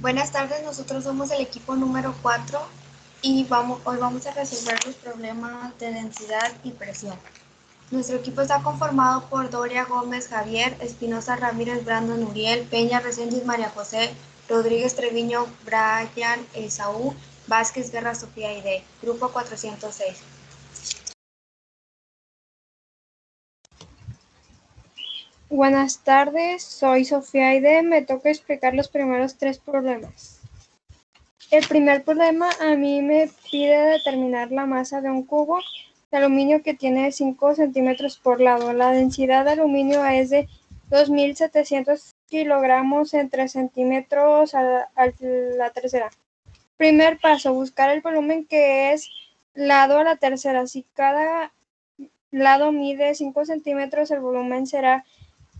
Buenas tardes, nosotros somos el equipo número 4 y hoy vamos a resolver los problemas de densidad y presión. Nuestro equipo está conformado por Doria Gómez, Javier, Espinosa Ramírez, Brandon Uriel, Peña Reséndiz, María José, Rodríguez Treviño, Brian Esaú, Vázquez Guerra, Sofía Aide, grupo 406. Buenas tardes, soy Sofía Aide, me toca explicar los primeros 3 problemas. El primer problema a mí me pide determinar la masa de un cubo de aluminio que tiene 5 centímetros por lado. La densidad de aluminio es de 2.700 kilogramos en 3 centímetros a la tercera. Primer paso, buscar el volumen que es lado a la tercera. Si cada lado mide 5 centímetros, el volumen será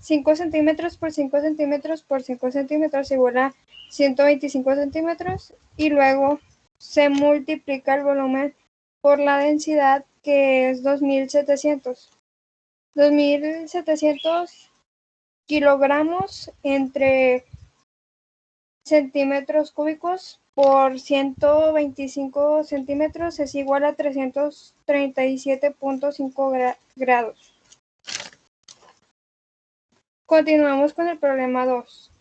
5 centímetros por 5 centímetros por 5 centímetros igual a 125 centímetros y luego se multiplica el volumen por la densidad que es 2.700 kilogramos entre centímetros cúbicos por 125 centímetros es igual a 337.5 grados. Continuamos con el problema 2,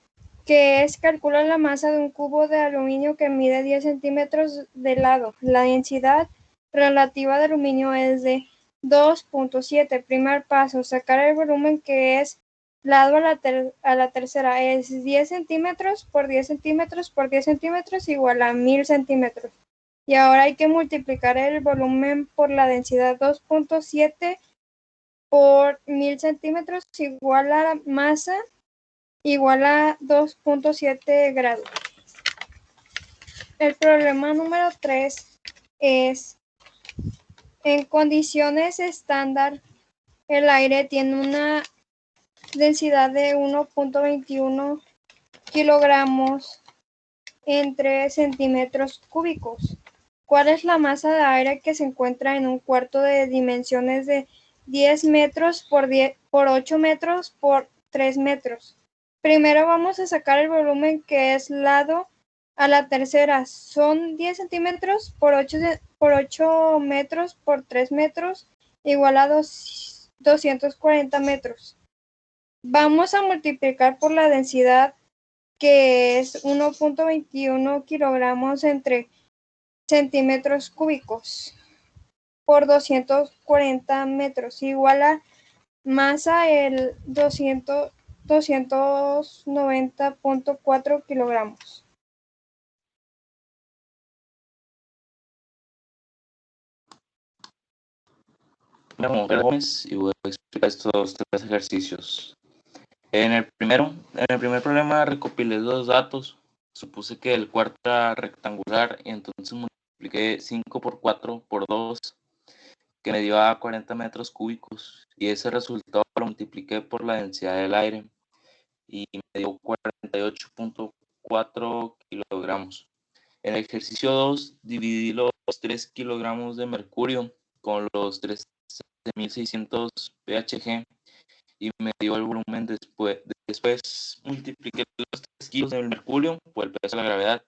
que es calcular la masa de un cubo de aluminio que mide 10 centímetros de lado. La densidad relativa de aluminio es de 2.7. Primer paso, sacar el volumen que es lado a la tercera. Es 10 centímetros por 10 centímetros por 10 centímetros igual a 1.000 centímetros. Y ahora hay que multiplicar el volumen por la densidad 2.7 por 1.000 centímetros igual a la masa igual a 2.7 grados. El problema número 3 es, en condiciones estándar, el aire tiene una densidad de 1.21 kilogramos en 3 centímetros cúbicos. ¿Cuál es la masa de aire que se encuentra en un cuarto de dimensiones de 10 metros por 8 metros por 3 metros? Primero vamos a sacar el volumen que es lado a la tercera. Son 10 centímetros por 8 metros por 3 metros igual a 240 metros. Vamos a multiplicar por la densidad que es 1.21 kilogramos entre centímetros cúbicos por 240 metros igual a masa el 290.4 kilogramos. Me llamo Gómez y voy a explicar estos 3 ejercicios. En el primer problema recopilé 2 datos. Supuse que el cuarto era rectangular y entonces multipliqué 5 por 4 por 2, que me dio a 40 metros cúbicos. Y ese resultado lo multipliqué por la densidad del aire y me dio 48.4 kilogramos. En el ejercicio 2 dividí los 3 kilogramos de mercurio con los 13.600 PHG y me dio el volumen después. Después multipliqué los 3 kilos del mercurio por el peso de la gravedad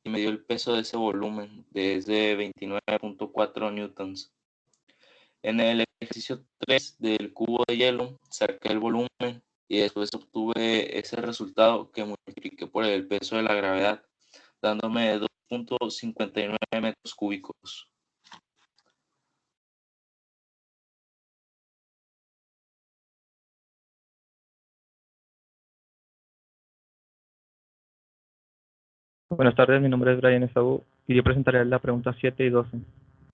y me dio el peso de ese volumen, desde 29.4 newtons. En el ejercicio 3 del cubo de hielo saqué el volumen y después obtuve ese resultado que multipliqué por el peso de la gravedad, dándome 2.59 metros cúbicos. Buenas tardes, mi nombre es Brian Esaú y yo presentaré la pregunta 7 y 12.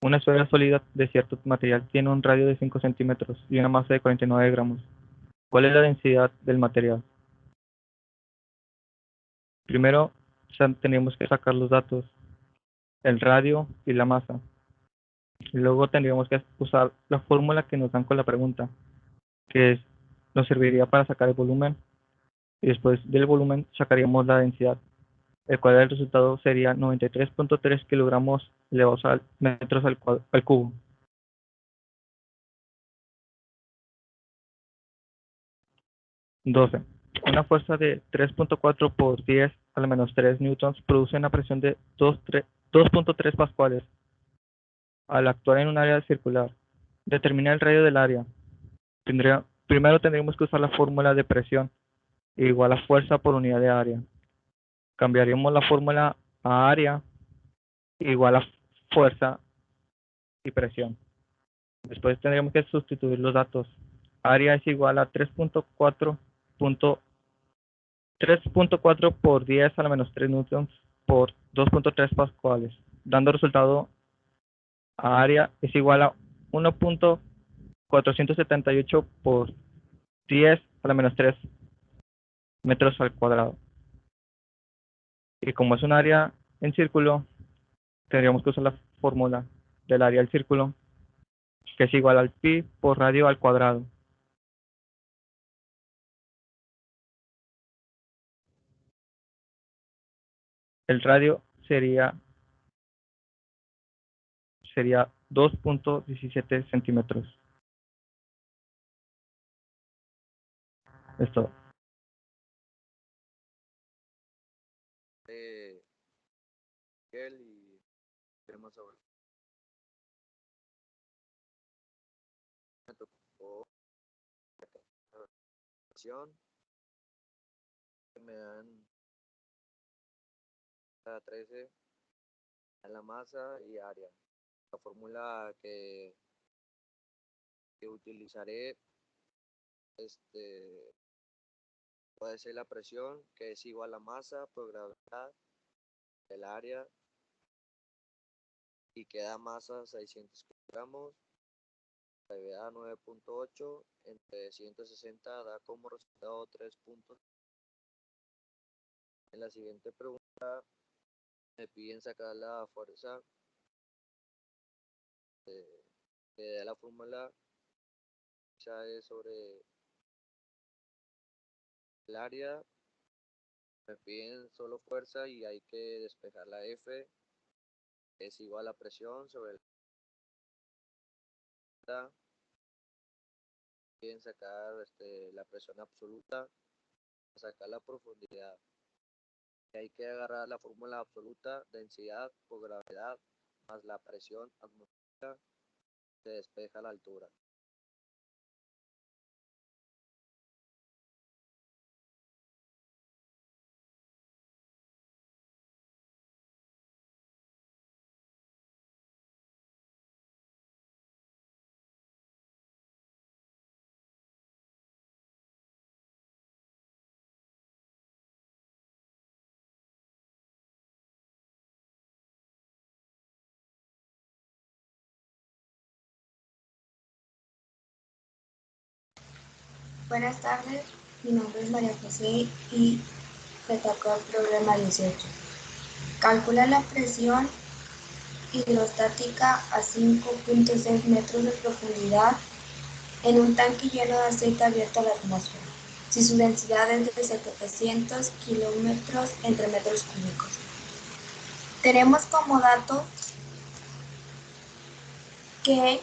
Una esfera sólida de cierto material tiene un radio de 5 centímetros y una masa de 49 gramos. ¿Cuál es la densidad del material? Primero, tendríamos que sacar los datos, el radio y la masa. Y luego tendríamos que usar la fórmula que nos dan con la pregunta, que nos serviría para sacar el volumen. Y después del volumen sacaríamos la densidad, el cual el resultado sería 93.3 kilogramos elevados a metros al cubo. Una fuerza de 3.4 por 10 a la menos 3 newtons produce una presión de 2.3 pascuales al actuar en un área circular. Determina el radio del área. Primero tendríamos que usar la fórmula de presión igual a fuerza por unidad de área. Cambiaríamos la fórmula a área igual a fuerza y presión. Después tendríamos que sustituir los datos. Área es igual a 3.4 por 10 a la menos 3 newtons por 2.3 pascuales, dando resultado a área es igual a 1.478 por 10 a la menos 3 metros al cuadrado. Y como es un área en círculo, tendríamos que usar la fórmula del área del círculo, que es igual al pi por radio al cuadrado. El radio sería 2.17 centímetros. Esto. Miguel y tenemos sobre me tocó la presión que me dan cada 13 a la masa y área. La fórmula que utilizaré puede ser la presión, que es igual a masa por gravedad del área, y queda masa 600 kilogramos, gravedad 9.8 entre 160 da como resultado 3 puntos. En la siguiente pregunta me piden sacar la fuerza de la fórmula sobre el área. Me piden solo fuerza y hay que despejar la F, que es igual a presión sobre la. Piden sacar la presión absoluta, sacar la profundidad. Y hay que agarrar la fórmula absoluta, densidad por gravedad, más la presión atmosférica, se despeja la altura. Buenas tardes, mi nombre es María José y me tocó el problema 18. Calcula la presión hidrostática a 5.6 metros de profundidad en un tanque lleno de aceite abierto a la atmósfera, si su densidad es de 700 kilómetros entre metros cúbicos. Tenemos como dato que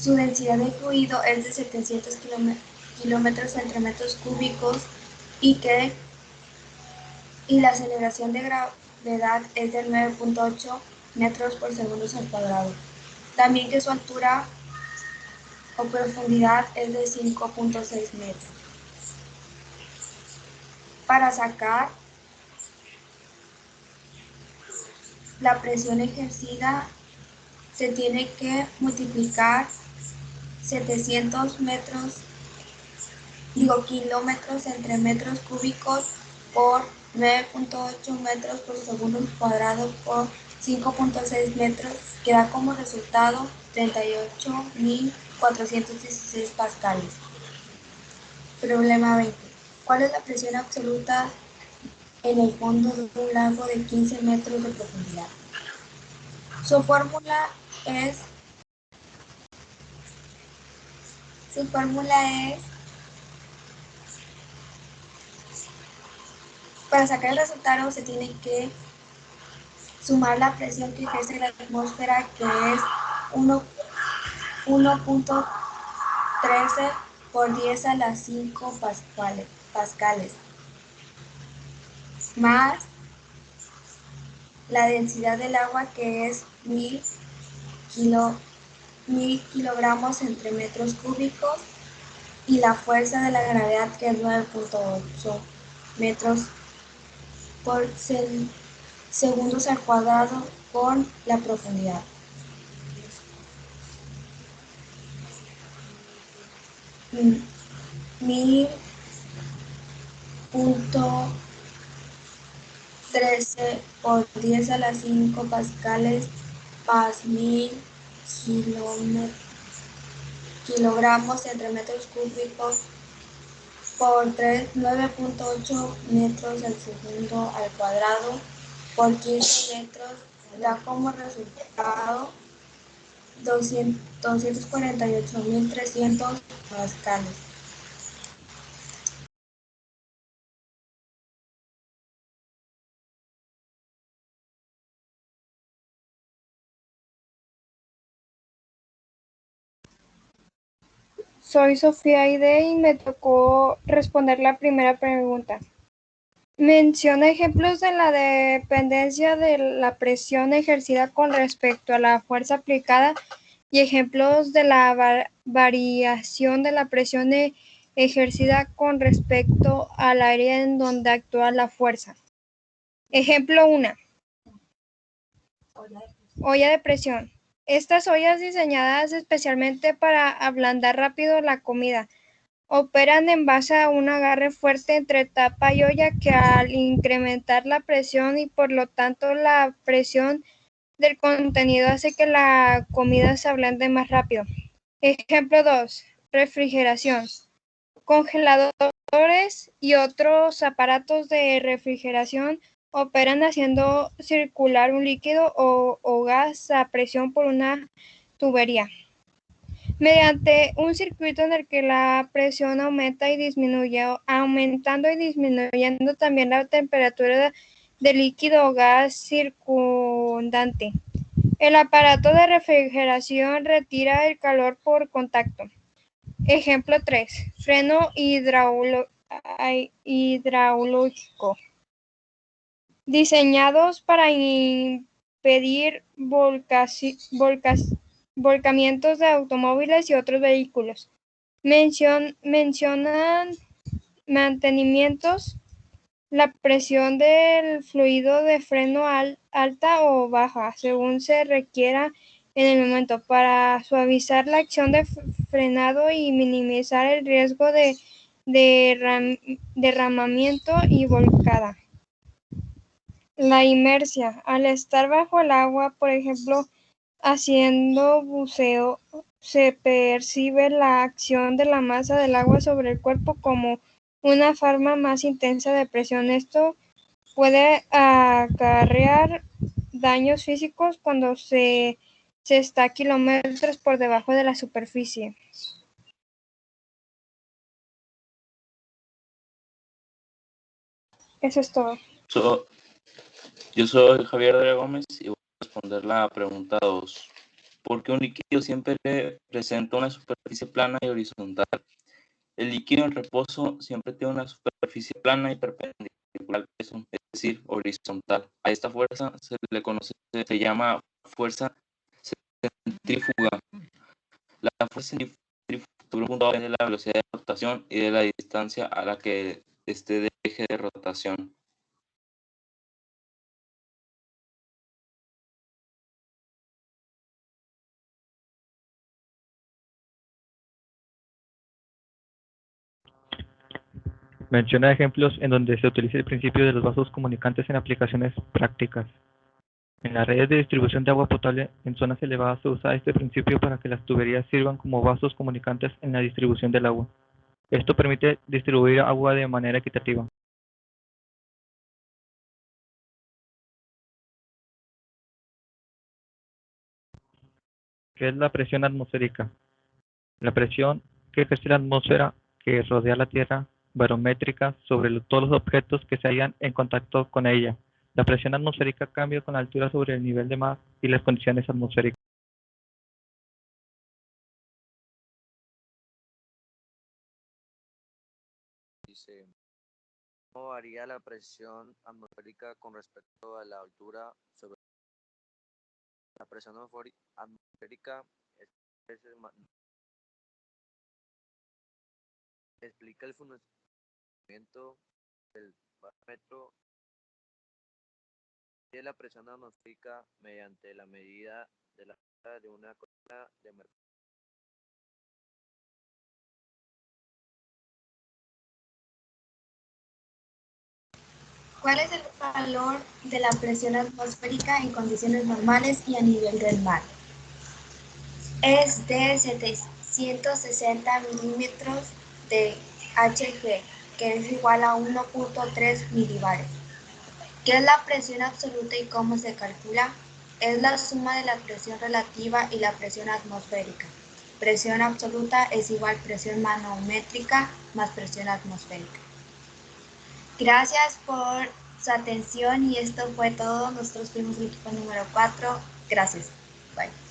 su densidad de fluido es de 700 kilómetros entre metros cúbicos y la aceleración de gravedad es de 9.8 metros por segundo al cuadrado. También que su altura o profundidad es de 5.6 metros. Para sacar la presión ejercida se tiene que multiplicar 700 kilómetros entre metros cúbicos por 9.8 metros por segundo cuadrado por 5.6 metros, que da como resultado 38.416 pascales. Problema 20. ¿Cuál es la presión absoluta en el fondo de un lago de 15 metros de profundidad? Su fórmula es para sacar el resultado se tiene que sumar la presión que ejerce la atmósfera, que es 1.13 por 10 a la 5 pascales, más la densidad del agua, que es 1000 kilogramos entre metros cúbicos, y la fuerza de la gravedad, que es 9.8 metros por segundos al cuadrado, con la profundidad. Mil punto 13 por 10 a la 5 pascales más 1000 kilogramos entre metros cúbicos por 9.8 metros al segundo al cuadrado por 15 metros da como resultado 248.300 pascales. Soy Sofía Aide y me tocó responder la primera pregunta. Menciona ejemplos de la dependencia de la presión ejercida con respecto a la fuerza aplicada y ejemplos de la variación de la presión ejercida con respecto al área en donde actúa la fuerza. Ejemplo 1. Olla de presión. Estas ollas, diseñadas especialmente para ablandar rápido la comida, operan en base a un agarre fuerte entre tapa y olla que, al incrementar la presión y por lo tanto la presión del contenido, hace que la comida se ablande más rápido. Ejemplo 2. Refrigeración. Congeladores y otros aparatos de refrigeración operan haciendo circular un líquido o gas a presión por una tubería, mediante un circuito en el que la presión aumenta y disminuye, aumentando y disminuyendo también la temperatura del líquido o gas circundante. El aparato de refrigeración retira el calor por contacto. Ejemplo 3. Freno hidráulico. Diseñados para impedir volcamientos de automóviles y otros vehículos. Mencionan mantenimientos. La presión del fluido de freno alta o baja, según se requiera en el momento, para suavizar la acción de frenado y minimizar el riesgo de derramamiento y volcada. La inercia. Al estar bajo el agua, por ejemplo, haciendo buceo, se percibe la acción de la masa del agua sobre el cuerpo como una forma más intensa de presión. Esto puede acarrear daños físicos cuando se está a kilómetros por debajo de la superficie. Eso es todo. Yo soy Javier de Gómez y voy a responder la pregunta 2. ¿Por qué un líquido siempre presenta una superficie plana y horizontal? El líquido en reposo siempre tiene una superficie plana y perpendicular al peso, es decir, horizontal. A esta fuerza se llama fuerza centrífuga. La fuerza centrífuga depende de la velocidad de rotación y de la distancia a la que esté del eje de rotación. Menciona ejemplos en donde se utiliza el principio de los vasos comunicantes en aplicaciones prácticas. En las redes de distribución de agua potable en zonas elevadas se usa este principio para que las tuberías sirvan como vasos comunicantes en la distribución del agua. Esto permite distribuir agua de manera equitativa. ¿Qué es la presión atmosférica? La presión que ejerce la atmósfera que rodea la Tierra barométrica sobre todos los objetos que se hallan en contacto con ella. La presión atmosférica cambia con la altura sobre el nivel de mar y las condiciones atmosféricas. ¿Cómo varía la presión atmosférica con respecto a la altura sobre la presión atmosférica? Explica el funcionamiento del parámetro de la presión atmosférica mediante la medida de la altura de una columna de mercurio. ¿Cuál es el valor de la presión atmosférica en condiciones normales y a nivel del mar? Es de 760 milímetros de Hg, que es igual a 1.3 milibares. ¿Qué es la presión absoluta y cómo se calcula? Es la suma de la presión relativa y la presión atmosférica. Presión absoluta es igual a presión manométrica más presión atmosférica. Gracias por su atención y esto fue todo. Nosotros fuimos el equipo número 4. Gracias. Bye.